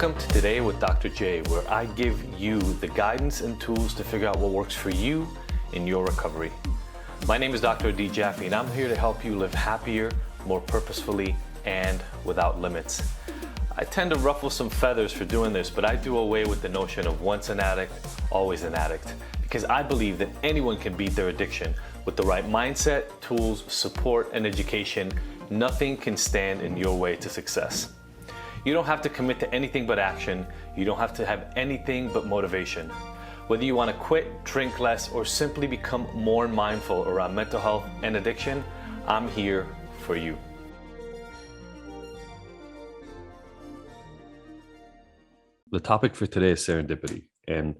Welcome to Today with Dr. J, where I give you the guidance and tools to figure out what works for you in your recovery. My name is Dr. D. Jaffe, and I'm here to help you live happier, more purposefully, and without limits. I tend to ruffle some feathers for doing this, but I do away with the notion of once an addict, always an addict, because I believe that anyone can beat their addiction with the right mindset, tools, support, and education. Nothing can stand in your way to success. You don't have to commit to anything but action. You don't have to have anything but motivation. Whether you want to quit, drink less, or simply become more mindful around mental health and addiction, I'm here for you. The topic for today is serendipity, and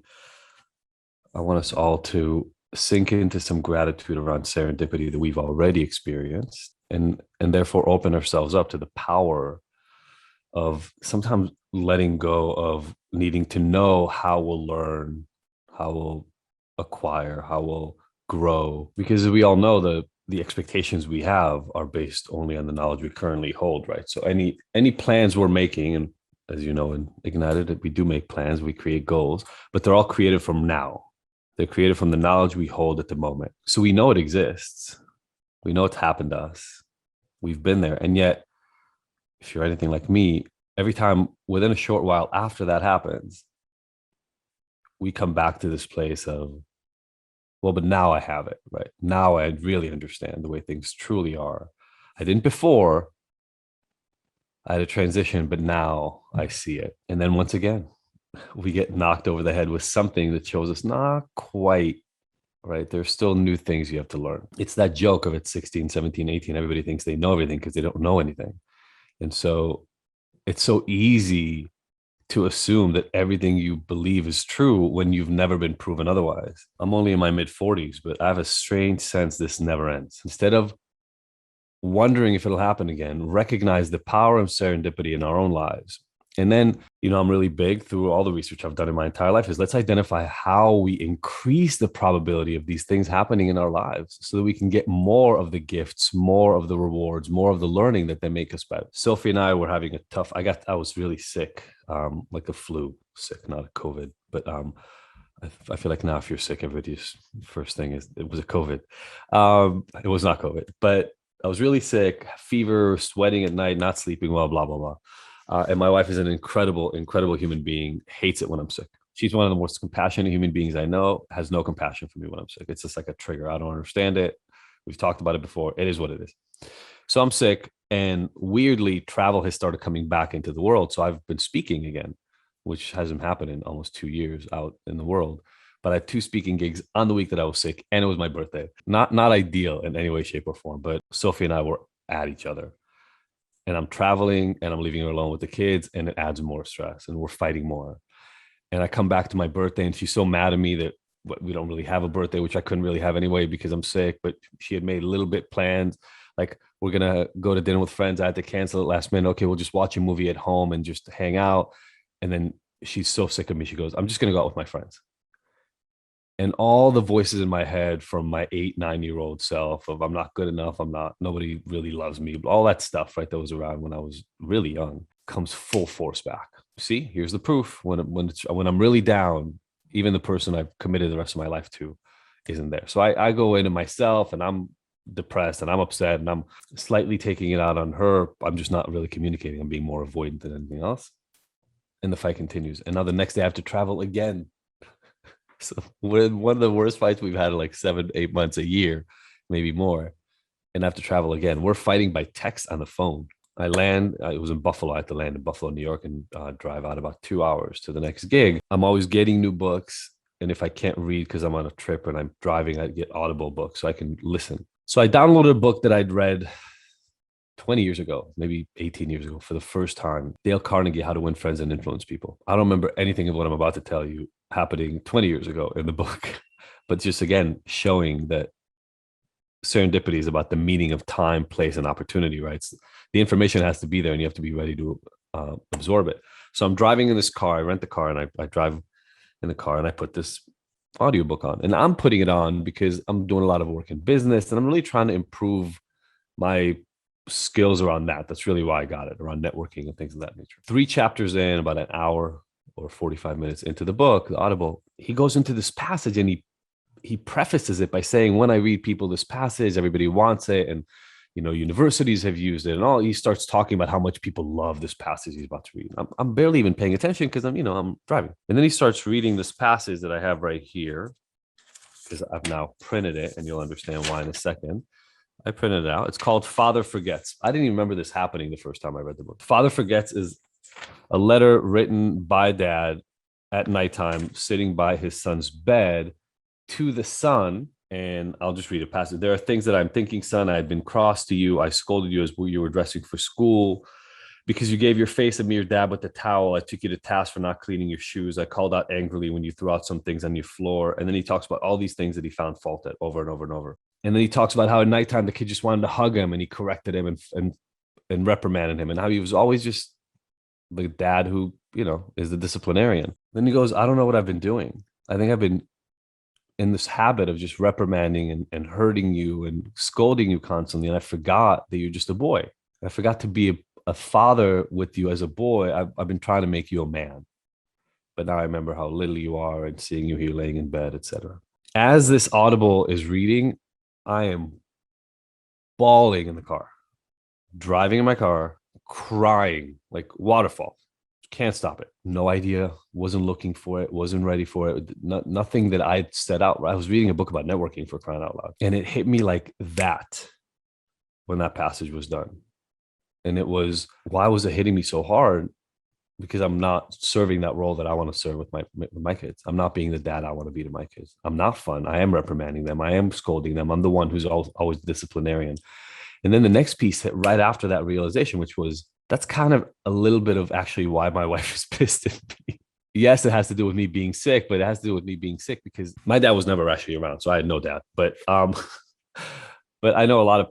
I want us all to sink into some gratitude around serendipity that we've already experienced, and therefore open ourselves up to the power of sometimes letting go of needing to know how we'll learn, how we'll acquire, how we'll grow. Because as we all know, the expectations we have are based only on the knowledge we currently hold, right? So any plans we're making, and as you know, in IGNTD, we do make plans, we create goals, but they're all created from now. They're created from the knowledge we hold at the moment. So we know it exists. We know it's happened to us. We've been there. And yet, if you're anything like me, every time within a short while after that happens, we come back to this place of, well, but now I have it, right? Now I really understand the way things truly are. I didn't before. I had a transition, but now I see it. And then once again, we get knocked over the head with something that shows us not quite, right? There's still new things you have to learn. It's that joke of at 16, 17, 18, everybody thinks they know everything because they don't know anything. And so it's so easy to assume that everything you believe is true when you've never been proven otherwise. I'm only in my mid-40s, but I have a strange sense this never ends. Instead of wondering if it'll happen again, recognize the power of serendipity in our own lives. And then, I'm really big through all the research I've done in my entire life is let's identify how we increase the probability of these things happening in our lives so that we can get more of the gifts, more of the rewards, more of the learning that they make us better. Sophie and I were having a tough, I was really sick, like a flu sick, not a COVID, but I feel like now if you're sick, everybody's first thing is it was a COVID. It was not COVID, but I was really sick, fever, sweating at night, not sleeping well, blah, blah, blah. And my wife is an incredible, incredible human being, hates it when I'm sick. She's one of the most compassionate human beings I know, has no compassion for me when I'm sick. It's just like a trigger. I don't understand it. We've talked about it before. It is what it is. So I'm sick, and weirdly, travel has started coming back into the world. So I've been speaking again, which hasn't happened in almost 2 years out in the world. But I had 2 speaking gigs on the week that I was sick, and it was my birthday. Not ideal in any way, shape, or form, but Sophie and I were at each other. And I'm traveling and I'm leaving her alone with the kids, and it adds more stress and we're fighting more. And I come back to my birthday and she's so mad at me that we don't really have a birthday, which I couldn't really have anyway because I'm sick, but she had made a little bit plans. Like, we're going to go to dinner with friends. I had to cancel it last minute. Okay, we'll just watch a movie at home and just hang out. And then she's so sick of me. She goes, I'm just going to go out with my friends. And all the voices in my head from my 8-9-year-old self of I'm not good enough, nobody really loves me, all that stuff, right, that was around when I was really young, comes full force back. See, here's the proof. When I'm really down, even the person I've committed the rest of my life to isn't there. So I go into myself and I'm depressed and I'm upset and I'm slightly taking it out on her. I'm just not really communicating. I'm being more avoidant than anything else. And the fight continues. And now the next day I have to travel again. So we're in one of the worst fights we've had in like 7-8 months, a year, maybe more. And I have to travel again. We're fighting by text on the phone. I land, it was in Buffalo. I had to land in Buffalo, New York, and drive out about 2 hours to the next gig. I'm always getting new books. And if I can't read because I'm on a trip and I'm driving, I get Audible books so I can listen. So I downloaded a book that I'd read 20 years ago, maybe 18 years ago for the first time. Dale Carnegie, How to Win Friends and Influence People. I don't remember anything of what I'm about to tell you happening 20 years ago in the book, but just again, showing that serendipity is about the meaning of time, place, and opportunity, right? So the information has to be there and you have to be ready to absorb it. So I'm driving in this car, I rent the car and I drive in the car and I put this audiobook on, and I'm putting it on because I'm doing a lot of work in business and I'm really trying to improve my skills around that. That's really why I got it, around networking and things of that nature. 3 chapters in, about an hour or 45 minutes into the book, the Audible, he goes into this passage and he prefaces it by saying, when I read people this passage, everybody wants it. And, universities have used it and all. He starts talking about how much people love this passage he's about to read. I'm barely even paying attention because I'm driving. And then he starts reading this passage that I have right here, because I've now printed it, and you'll understand why in a second. I printed it out. It's called Father Forgets. I didn't even remember this happening the first time I read the book. Father Forgets is a letter written by dad at nighttime, sitting by his son's bed to the son. And I'll just read a passage. There are things that I'm thinking, son. I had been cross to you. I scolded you as you were dressing for school because you gave your face a mere dab with the towel. I took you to task for not cleaning your shoes. I called out angrily when you threw out some things on your floor. And then he talks about all these things that he found fault at over and over and over. And then he talks about how at nighttime the kid just wanted to hug him, and he corrected him and reprimanded him, and how he was always just the dad who, is the disciplinarian. Then he goes, I don't know what I've been doing. I think I've been in this habit of just reprimanding and hurting you and scolding you constantly. And I forgot that you're just a boy. I forgot to be a father with you as a boy. I've been trying to make you a man. But now I remember how little you are and seeing you here laying in bed, etc. As this Audible is reading, I am bawling in the car, driving in my car, crying like waterfall. Can't stop it. No idea. Wasn't looking for it. Wasn't ready for it. Nothing that I'd set out. I was reading a book about networking, for crying out loud. And it hit me like that when that passage was done. And it was, why was it hitting me so hard? Because I'm not serving that role that I want to serve with my kids. I'm not being the dad I want to be to my kids. I'm not fun. I am reprimanding them. I am scolding them. I'm the one who's always disciplinarian. And then the next piece hit right after that realization, which was, that's kind of a little bit of actually why my wife is pissed at me. Yes, it has to do with me being sick, but it has to do with me being sick because my dad was never actually around, so I had no dad. But but I know a lot of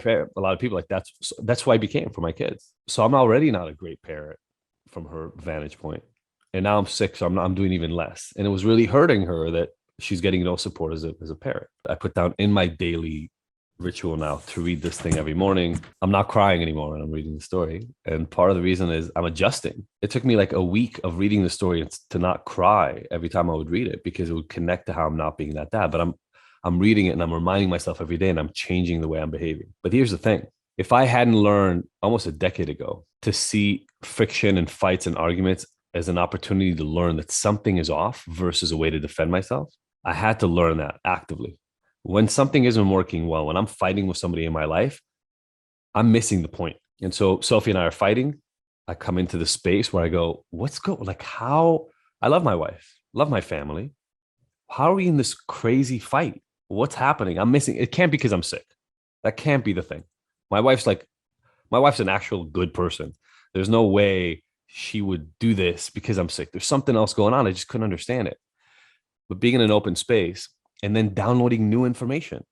people like that's who I became for my kids. So I'm already not a great parent from her vantage point, and now I'm sick, so I'm doing even less. And it was really hurting her that she's getting no support as a parent. I put down in my daily ritual now to read this thing every morning. I'm not crying anymore when I'm reading the story. And part of the reason is I'm adjusting. It took me like a week of reading the story to not cry every time I would read it, because it would connect to how I'm not being that dad. But I'm reading it and I'm reminding myself every day, and I'm changing the way I'm behaving. But here's the thing. If I hadn't learned almost a decade ago to see friction and fights and arguments as an opportunity to learn that something is off versus a way to defend myself, I had to learn that actively. When something isn't working well, when I'm fighting with somebody in my life, I'm missing the point. And so Sophie and I are fighting. I come into the space where I go, how I love my wife, love my family. How are we in this crazy fight? What's happening? I'm missing. It can't be because I'm sick. That can't be the thing. My wife's an actual good person. There's no way she would do this because I'm sick. There's something else going on. I just couldn't understand it. But being in an open space, and then downloading new information.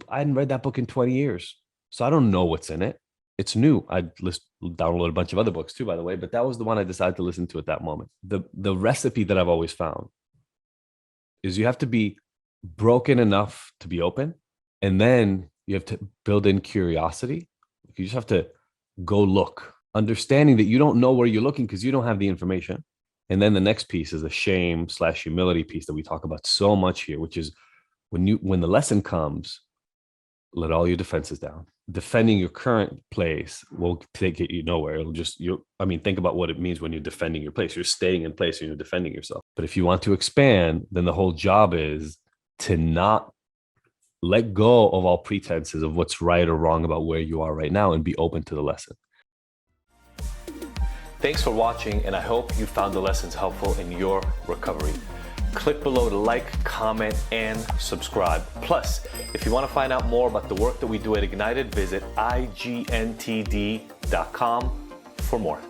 I hadn't read that book in 20 years. So I don't know what's in it. It's new. I downloaded a bunch of other books too, by the way, but that was the one I decided to listen to at that moment. The recipe that I've always found is you have to be broken enough to be open. And then you have to build in curiosity. You just have to go look, understanding that you don't know where you're looking because you don't have the information. And then the next piece is the shame/humility piece that we talk about so much here, which is when the lesson comes, let all your defenses down. Defending your current place will get you nowhere. It'll just, think about what it means when you're defending your place. You're staying in place and you're defending yourself. But if you want to expand, then the whole job is to not let go of all pretenses of what's right or wrong about where you are right now and be open to the lesson. Thanks for watching, and I hope you found the lessons helpful in your recovery. Click below to like, comment, and subscribe. Plus, if you want to find out more about the work that we do at Ignited, visit IGNTD.com for more.